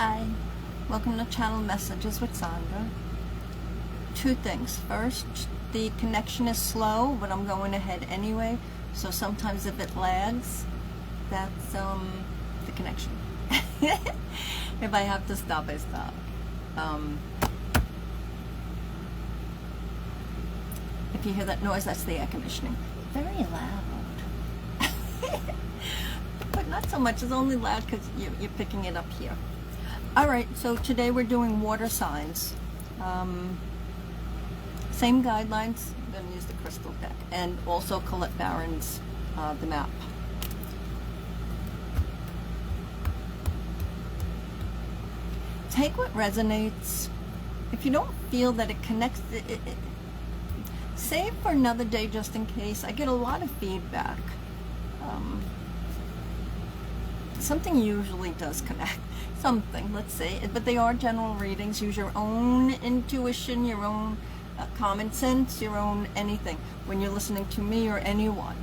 Hi, welcome to Channel Messages with Sandra. Two things. First, the connection is slow, but I'm going ahead anyway, so sometimes if it lags, that's the connection. If I have to stop, I stop. If you hear that noise, that's the air conditioning. Very loud. But not so much. It's only loud because you're picking it up here. Alright, so today we're doing water signs. Same guidelines. I'm going to use the crystal deck. And also Colette Barron's The Map. Take what resonates. If you don't feel that it connects, save for another day just in case. I get a lot of feedback. Something usually does connect. Something, let's say. But they are general readings. Use your own intuition, your own common sense, your own anything when you're listening to me or anyone.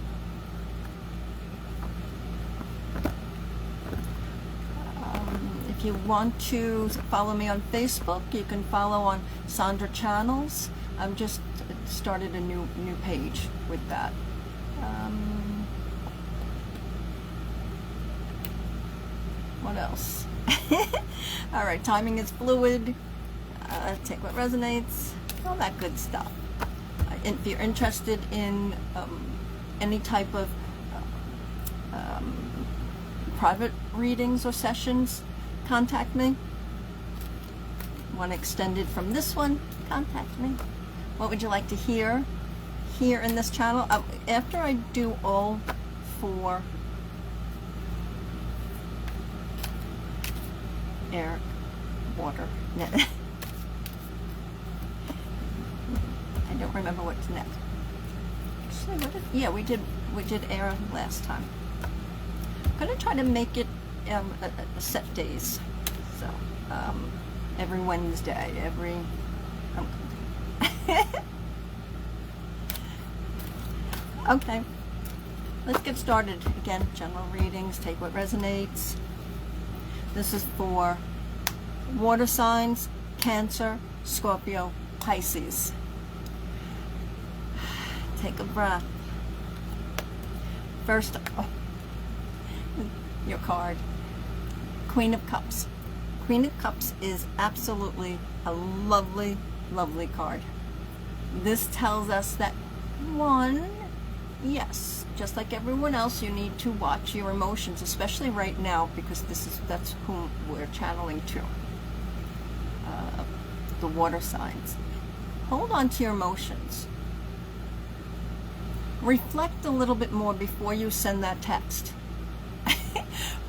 If you want to follow me on Facebook, you can follow on Sandra Channels. I've just started a new page with that. What else? Alright, timing is fluid. Take what resonates. All that good stuff. If you're interested in any type of private readings or sessions, contact me. Want to extend it from this one? Contact me. What would you like to hear here in this channel? After I do all four air, water. I don't remember what's next. Actually, we did air last time. I'm gonna try to make it a set days. So every Wednesday, okay. Let's get started. Again, general readings. Take what resonates. This is for water signs, Cancer, Scorpio, Pisces. Take a breath. First, your card, Queen of Cups. Queen of Cups is absolutely a lovely, lovely card. This tells us that, one, yes, just like everyone else, you need to watch your emotions, especially right now, because that's whom we're channeling to. The water signs. Hold on to your emotions. Reflect a little bit more before you send that text.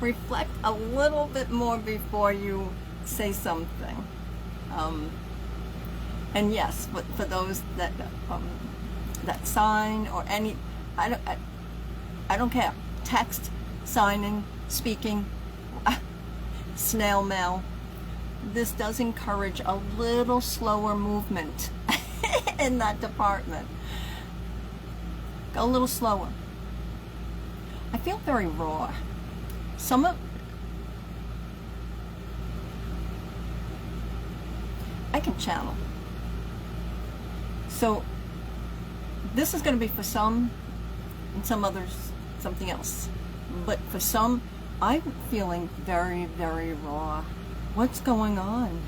Reflect a little bit more before you say something. And yes, but for those that sign or any, I don't care. Text, signing, speaking, snail mail. This does encourage a little slower movement in that department. Go a little slower. I feel very raw. I can channel. So this is going to be for some, and some others something else. But for some, I'm feeling very, very raw. What's going on?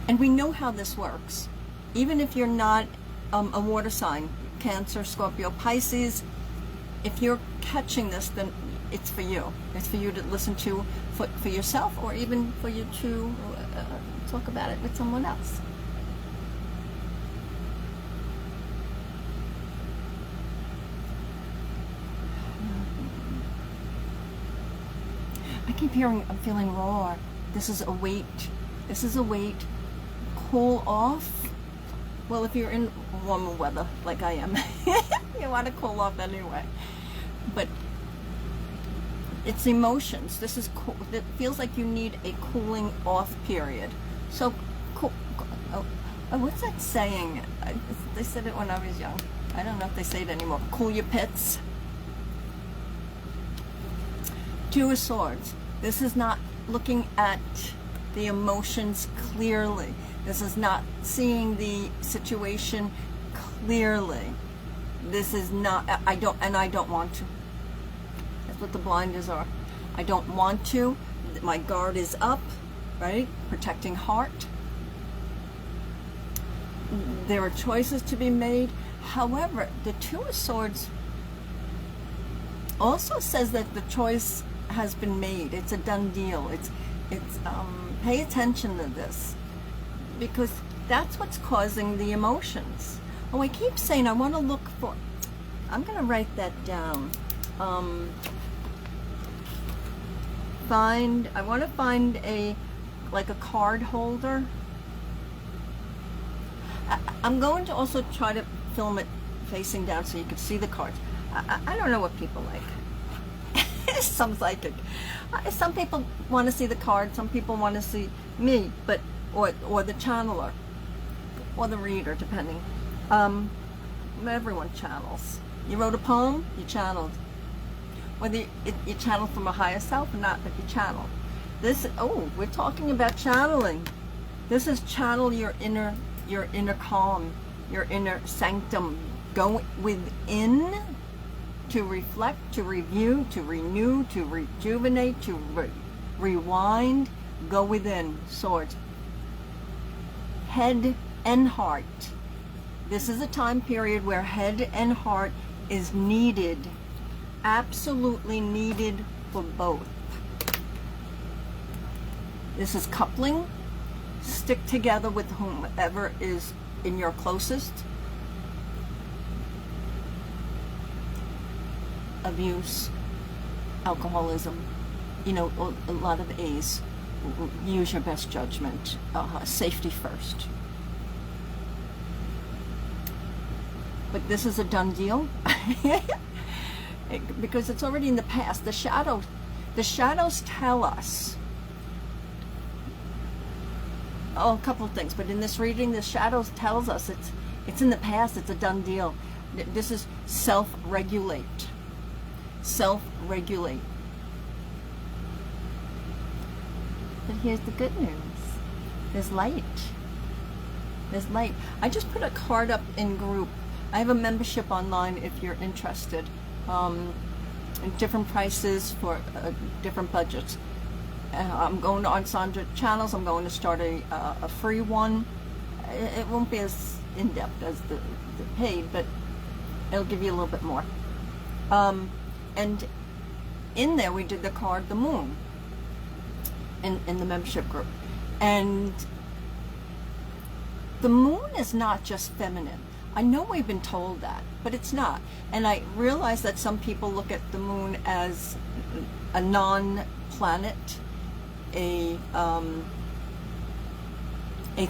And we know how this works. Even if you're not a water sign, Cancer, Scorpio, Pisces, if you're catching this, then it's for you. It's for you to listen to for yourself, or even for you to talk about it with someone else. I keep hearing, I'm feeling raw. This is a weight. This is a weight. Cool off. Well, if you're in warmer weather, like I am, you want to cool off anyway. But it's emotions. This is cool. It feels like you need a cooling off period. So, cool. Oh, what's that saying? They said it when I was young. I don't know if they say it anymore. Cool your pits. Two of Swords. This is not looking at the emotions clearly. This is not seeing the situation clearly. This is not, I don't want to. That's what the blinders are. I don't want to. My guard is up, right? Protecting heart. There are choices to be made. However, the Two of Swords also says that the choice has been made. It's a done deal. It's pay attention to this, because that's what's causing the emotions. Oh, I keep saying I want to look for, I'm going to write that down. I want to find like a card holder. I'm going to also try to film it facing down so you can see the cards. I don't know what people like. Some psychic. Some people want to see the card. Some people want to see me, but or the channeler, or the reader, depending. Everyone channels. You wrote a poem, you channeled. Whether you channel from a higher self or not, but you channel. This, oh, we're talking about channeling. This is channel your inner calm, your inner sanctum. Go within to reflect, to review, to renew, to rejuvenate, to rewind. Go within. Swords. Head and heart. This is a time period where head and heart is needed. Absolutely needed for both. This is coupling. Stick together with whomever is in your closest. Abuse, alcoholism, you know, a lot of A's. Use your best judgment. Safety first. But this is a done deal. Because it's already in the past. The shadows tell us a couple of things, but in this reading, the shadows tells us it's in the past. It's a done deal. This is self-regulate. Self-regulate. But here's the good news. There's light. There's light. I just put a card up in group. I have a membership online if you're interested. Different prices for different budgets. I'm going to All Sandra channels. I'm going to start a free one. It won't be as in-depth as the paid, but it'll give you a little bit more. And in there we did the card, the moon, in the membership group. And the moon is not just feminine. I know we've been told that, but it's not. And I realize that some people look at the moon as a non-planet, a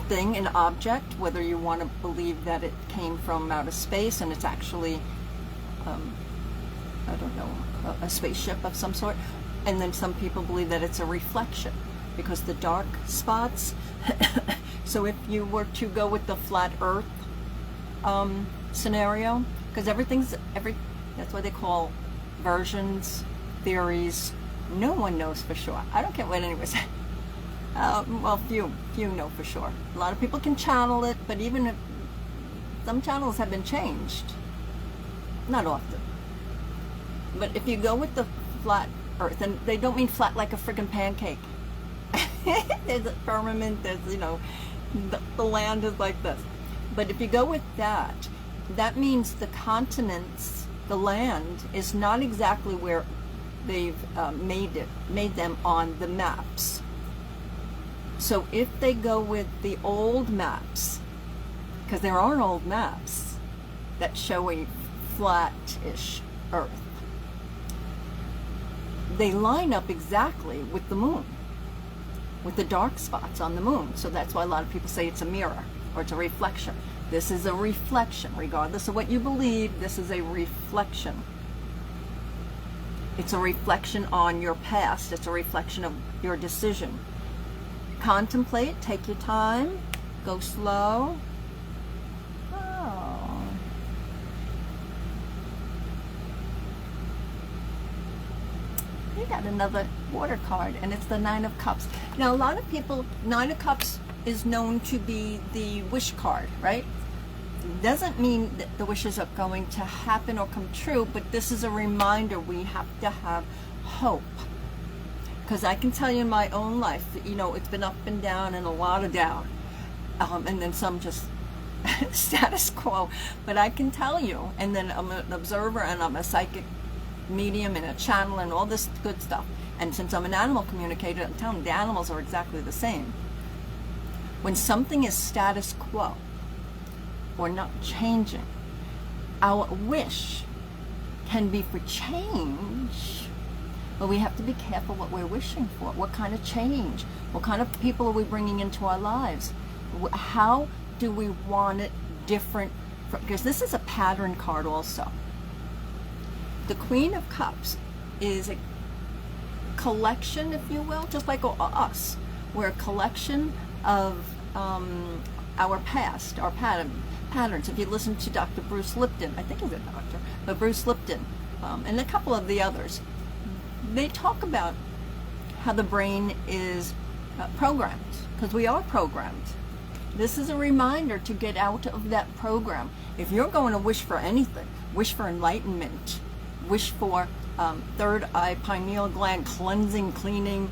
thing, an object, whether you want to believe that it came from outer space and it's actually, I don't know, a spaceship of some sort. And then some people believe that it's a reflection because the dark spots. So if you were to go with the flat earth scenario, because that's what they call versions, theories. No one knows for sure. I don't care what anyone says. Well, few know for sure. A lot of people can channel it, but even if some channels have been changed, not often. But if you go with the flat earth, and they don't mean flat like a friggin' pancake. There's a firmament, there's, you know, the land is like this. But if you go with that, that means the continents, the land, is not exactly where they've made them on the maps. So if they go with the old maps, because there are old maps that show a flat-ish Earth, they line up exactly with the moon, with the dark spots on the moon. So that's why a lot of people say it's a mirror or it's a reflection. This is a reflection. Regardless of what you believe, this is a reflection. It's a reflection on your past. It's a reflection of your decision. Contemplate, take your time, go slow. Oh. we got another water card, and it's the Nine of Cups. Now, a lot of people, Nine of Cups is known to be the wish card, right? Doesn't mean that the wishes are going to happen or come true, but this is a reminder we have to have hope. Because I can tell you in my own life, you know, it's been up and down and a lot of down. And then some just status quo. But I can tell you, and then I'm an observer and I'm a psychic medium and a channel and all this good stuff. And since I'm an animal communicator, I'm telling you, the animals are exactly the same. When something is status quo or not changing, our wish can be for change, but we have to be careful what we're wishing for. What kind of change? What kind of people are we bringing into our lives? How do we want it different? Because this is a pattern card also. The Queen of Cups is a collection, if you will, just like us. We're a collection of our past, our patterns. If you listen to Dr. Bruce Lipton, I think he's a doctor, but Bruce Lipton, and a couple of the others, they talk about how the brain is programmed, because we are programmed. This is a reminder to get out of that program. If you're going to wish for anything, wish for enlightenment, wish for third eye, pineal gland cleansing, cleaning,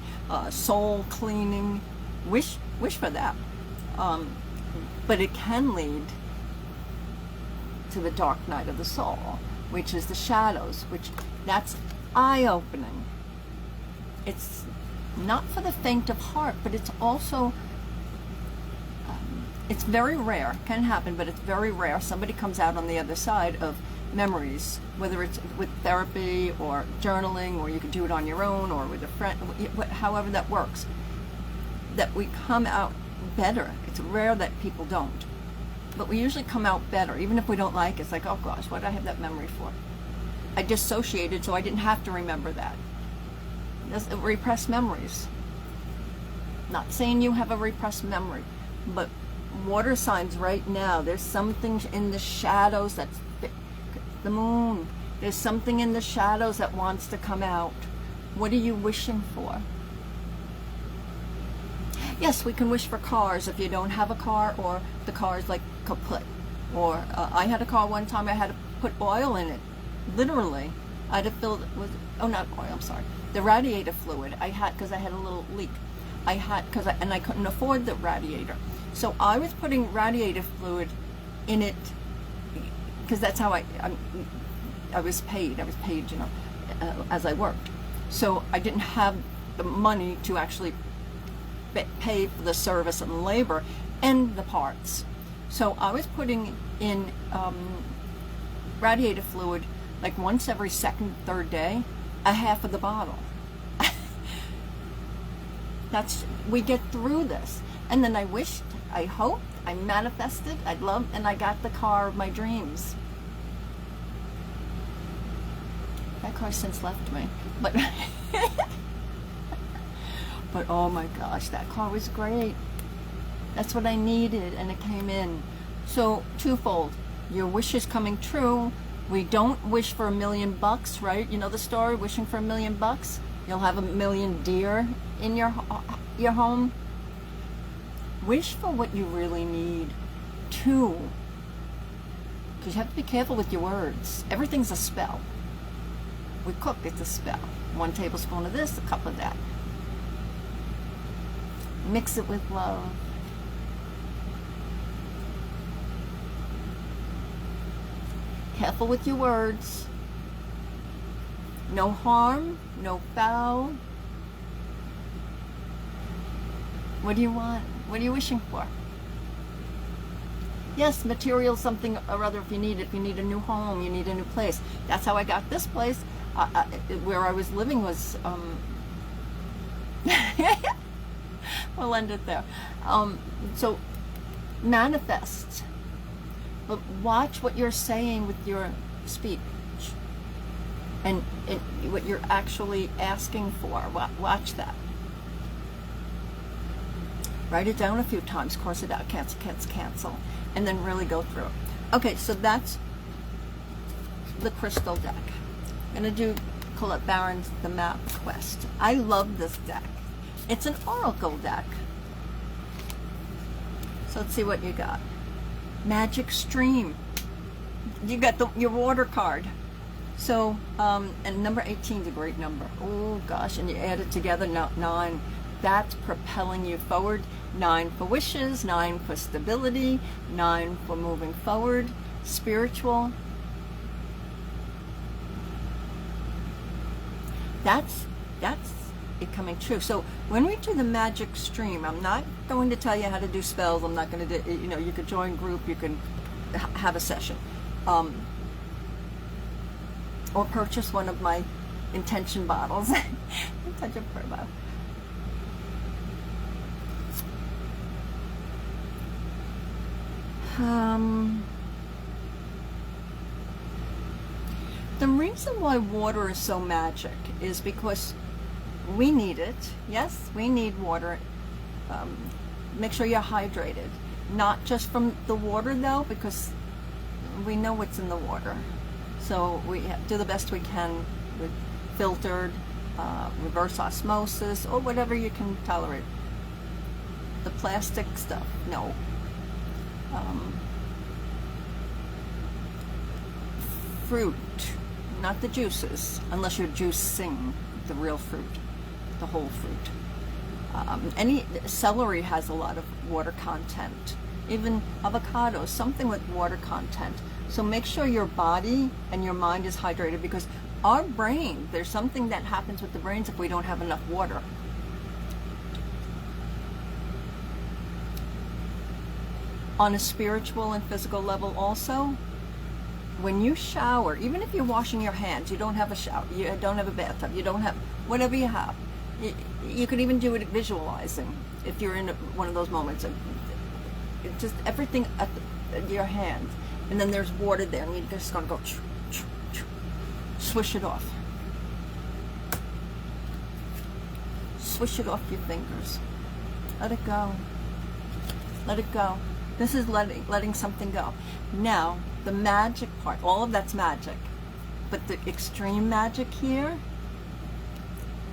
soul cleaning, wish for that. But it can lead to the dark night of the soul, which is the shadows, which that's eye-opening. It's not for the faint of heart, but it's also, it's very rare, can happen, but it's very rare. Somebody comes out on the other side of memories, whether it's with therapy or journaling, or you can do it on your own or with a friend, however that works, that we come out better. It's rare that people don't, but we usually come out better, even if we don't like it. It's like, oh gosh, what did I have that memory for? I dissociated so I didn't have to remember that. Repressed memories. Not saying you have a repressed memory, but water signs right now, there's something in the shadows that's the moon. There's something in the shadows that wants to come out. What are you wishing for? Yes, we can wish for cars if you don't have a car, or the car is like kaput. Or I had a car one time, I had to put oil in it. Literally. I had to fill it with, oh, not oil, I'm sorry. The radiator fluid I had, because I had a little leak. And I couldn't afford the radiator. So I was putting radiator fluid in it, because that's how I was paid. I was paid, you know, as I worked. So I didn't have the money to actually pay for the service and the labor and the parts. So I was putting in radiator fluid like once every second, third day, a half of the bottle. We get through this. And then I wished, I hoped, I manifested, I'd love, and I got the car of my dreams. That car since left me, but but oh my gosh, that car was great. That's what I needed, and it came in. So twofold, your wish is coming true. We don't wish for $1 million, right? You know the story, wishing for $1 million. You'll have 1 million deer in your home. Wish for what you really need, too. Because you have to be careful with your words. Everything's a spell. We cook, it's a spell. 1 tablespoon of this, a cup of that. Mix it with love. Careful with your words. No harm, no foul. What do you want? What are you wishing for? Yes, material something or other if you need it. If you need a new home, you need a new place. That's how I got this place. Where I was living was, we'll end it there. So, manifest. But watch what you're saying with your speech. And what you're actually asking for. Watch that. Write it down a few times, cross it out, cancel, and then really go through it. Okay, so that's the crystal deck. I'm going to do Colette Barron's The Map Quest. I love this deck. It's an oracle deck. So let's see what you got. Magic Stream. You got your water card. So, and number 18 is a great number. Oh gosh, and you add it together, 9. That's propelling you forward. 9 for wishes, 9 for stability, 9 for moving forward, spiritual. That's it coming true. So when we do the Magic Stream, I'm not going to tell you how to do spells. I'm not going to do, you know, you could join group, you can have a session. Or purchase one of my intention bottles. Touch of prayer bottle. The reason why water is so magic is because we need it. Yes, we need water. Make sure you're hydrated. Not just from the water though, because we know what's in the water. So we do the best we can with filtered, reverse osmosis, or whatever you can tolerate. The plastic stuff, no. Fruit, not the juices, unless you're juicing the real fruit, the whole fruit. Any celery has a lot of water content. Even avocados, something with water content. So make sure your body and your mind is hydrated, because our brain, there's something that happens with the brains if we don't have enough water. On a spiritual and physical level also, when you shower, even if you're washing your hands, you don't have a shower, you don't have a bathtub, you don't have, whatever you have. You could even do it visualizing if you're in one of those moments. Just everything at your hands. And then there's water there, and you're just going to go swish it off. Swish it off your fingers. Let it go. Let it go. This is letting something go. Now, the magic part, all of that's magic. But the extreme magic here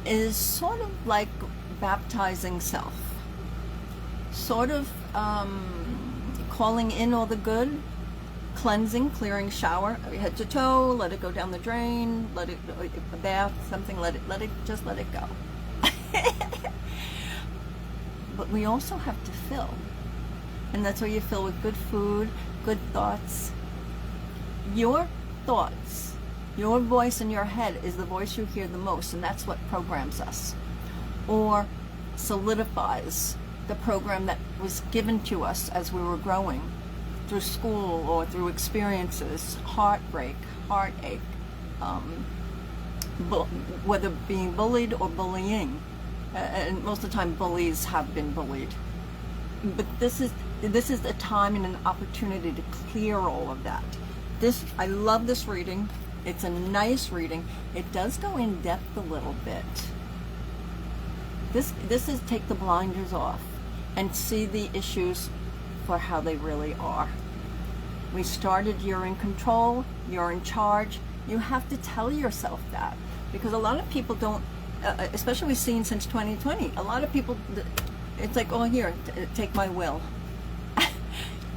is sort of like baptizing self. Sort of calling in all the good, cleansing, clearing, shower, head to toe, let it go down the drain, let it, a bath, something, let it go. But we also have to fill. And that's where you fill with good food, good thoughts. Your thoughts, your voice in your head is the voice you hear the most, and that's what programs us, or solidifies the program that was given to us as we were growing through school or through experiences, heartbreak, heartache, whether being bullied or bullying. And most of the time bullies have been bullied. But this is a time and an opportunity to clear all of that. I love this reading. It's a nice reading. It does go in depth a little bit. This is take the blinders off and see the issues for how they really are. We started, you're in control, you're in charge. You have to tell yourself that, because a lot of people don't, especially we've seen since 2020, a lot of people, it's like, oh, here, take my will.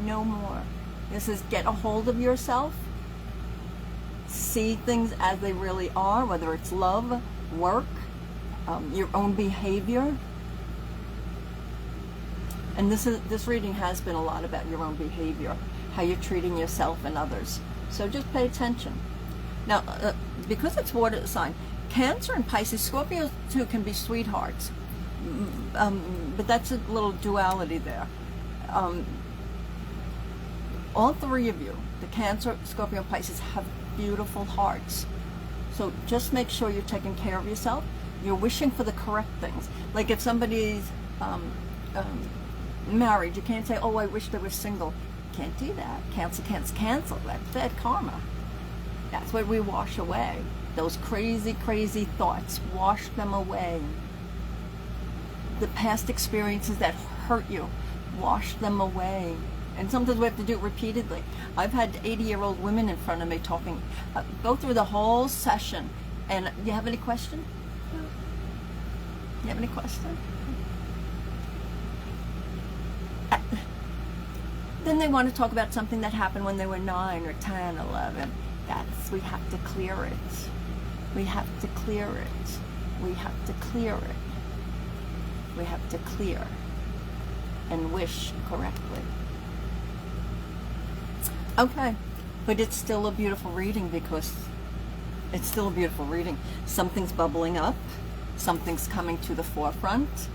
No more. This is get a hold of yourself, see things as they really are, whether it's love, work, your own behavior. And this reading has been a lot about your own behavior, how you're treating yourself and others. So just pay attention. Now, because it's water sign, Cancer and Pisces, Scorpio too can be sweethearts, but that's a little duality there. All three of you, the Cancer, Scorpio, and Pisces, have beautiful hearts. So just make sure you're taking care of yourself. You're wishing for the correct things. Like if somebody's married, you can't say, oh, I wish they were single. Can't do that. Cancel. That's bad karma. That's what we wash away. Those crazy, crazy thoughts, wash them away. The past experiences that hurt you, wash them away. And sometimes we have to do it repeatedly. I've had 80-year-old women in front of me talking, go through the whole session, And you have any question? You have any question? Then they want to talk about something that happened when they were 9 or 10, 11. We have to clear it. We have to clear it. We have to clear it. We have to clear and wish correctly. Okay, but it's still a beautiful reading because it's still a beautiful reading. Something's bubbling up. Something's coming to the forefront.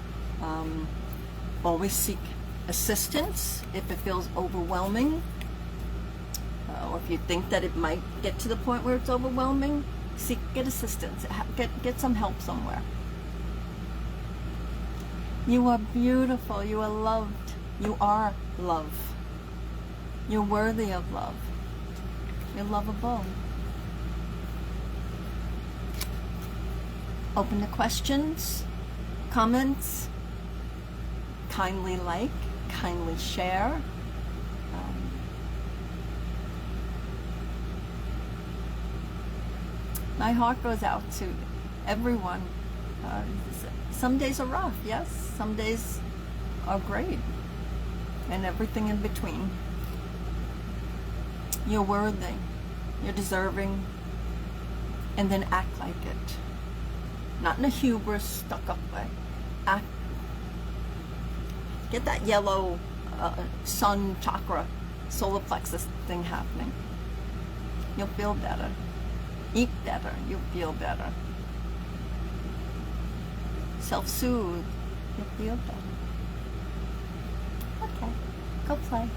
Always seek assistance if it feels overwhelming, or if you think that it might get to the point where it's overwhelming. Get assistance. Get some help somewhere. You are beautiful. You are loved. You are love. You're worthy of love. You're lovable. Open to questions, comments. Kindly like, kindly share. My heart goes out to everyone. Some days are rough, yes. Some days are great. And everything in between. You're worthy. You're deserving. And then act like it. Not in a hubris, stuck up way. Act. Get that yellow sun chakra, solar plexus thing happening. You'll feel better. Eat better. You'll feel better. Self-soothe. You'll feel better. Okay. Go play.